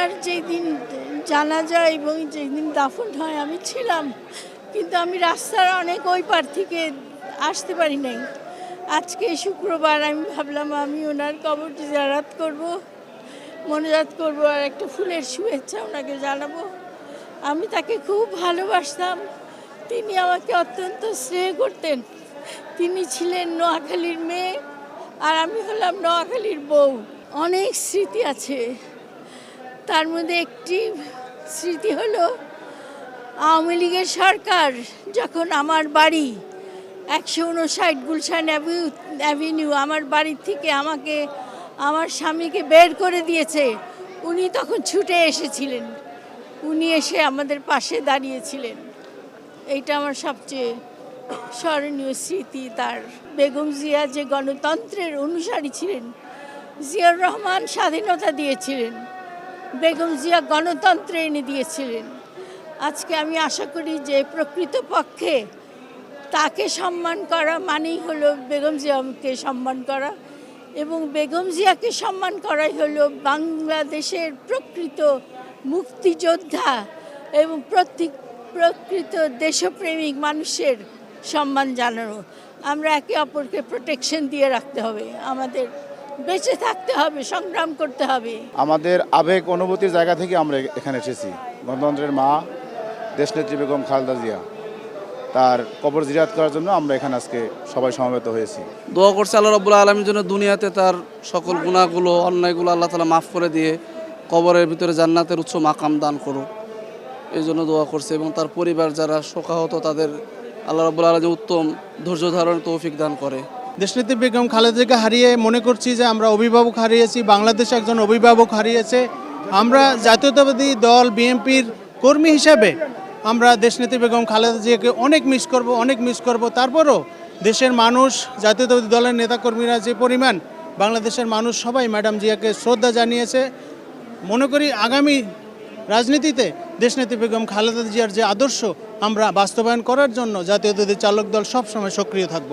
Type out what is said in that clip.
ওনার যেদিন জানাজা এবং যেদিন দাফন হয় আমি ছিলাম, কিন্তু আমি রাস্তার অনেক ওই পার থেকে আসতে পারি নাই। আজকে শুক্রবার আমি ভাবলাম আমি ওনার কবরটি জিয়ারত করব, মনোজাত করব আর একটা ফুলের শুভেচ্ছা ওনাকে জানাবো। আমি তাকে খুব ভালোবাসতাম, তিনি আমাকে অত্যন্ত স্নেহ করতেন। তিনি ছিলেন নোয়াখালীর মেয়ে আর আমি হলাম নোয়াখালীর বউ। অনেক স্মৃতি আছে, তার মধ্যে একটি স্মৃতি হলো আওয়ামী লীগের সরকার যখন আমার বাড়ি 159 গুলশান অ্যাভিনিউ আমার বাড়ির থেকে আমাকে আমার স্বামীকে বের করে দিয়েছে, উনি তখন ছুটে এসেছিলেন, উনি এসে আমাদের পাশে দাঁড়িয়েছিলেন। এইটা আমার সবচেয়ে স্মরণীয় স্মৃতি। তার বেগম জিয়া যে গণতন্ত্রের অনুসারী ছিলেন, জিয়াউর রহমান স্বাধীনতা দিয়েছিলেন, বেগম জিয়া গণতন্ত্র এনে দিয়েছিলেন। আজকে আমি আশা করি যে প্রকৃতপক্ষে তাকে সম্মান করা মানেই হলো বেগম জিয়াকে সম্মান করা, এবং বেগম জিয়াকে সম্মান করাই হলো বাংলাদেশের প্রকৃত মুক্তিযোদ্ধা এবং প্রকৃত দেশপ্রেমিক মানুষের সম্মান জানানো। আমরা একে অপরকে প্রোটেকশন দিয়ে রাখতে হবে, আমাদের বেঁচে থাকতে হবে, সংগ্রাম করতে হবে। আমাদের আবেগ অনুভূতির জায়গা থেকে আমরা এখানে এসেছি। গণতন্ত্রের মা দেশনেত্রী বেগম খালেদা জিয়া, তার কবর জিয়ারত করার জন্য আমরা এখানে আজকে সবাই সমবেত হয়েছি। দোয়া করছে আল্লাহ রাব্বুল আলামিনের জন্য দুনিয়াতে তার সকল গুনাহগুলো অন্যায়গুলো আল্লাহ তাআলা মাফ করে দিয়ে কবরের ভিতরে জান্নাতের উচ্চ মাকাম দান করুক, এই জন্য দোয়া করছে। এবং তার পরিবার যারা শোকাহত তাদের আল্লাহ রাব্বুল আলামিন উত্তম ধৈর্য ধারণের তৌফিক দান করে। দেশনেত্রী বেগম খালেদাকে হারিয়ে মনে করছি যে আমরা অভিভাবক হারিয়েছি, বাংলাদেশ একজন অভিভাবক হারিয়েছে। আমরা জাতীয়তাবাদী দল বিএনপির কর্মী হিসাবে আমরা দেশনেত্রী বেগম খালেদা জিয়াকে অনেক মিস করব। তারপরও দেশের মানুষ, জাতীয়তাবাদী দলের নেতাকর্মীরা যে পরিমাণ, বাংলাদেশের মানুষ সবাই ম্যাডাম জিয়াকে শ্রদ্ধা জানিয়েছে। মনে করি আগামী রাজনীতিতে দেশনেত্রী বেগম খালেদা জিয়ার যে আদর্শ আমরা বাস্তবায়ন করার জন্য জাতীয়তাবাদী চালক দল সবসময় সক্রিয় থাকব।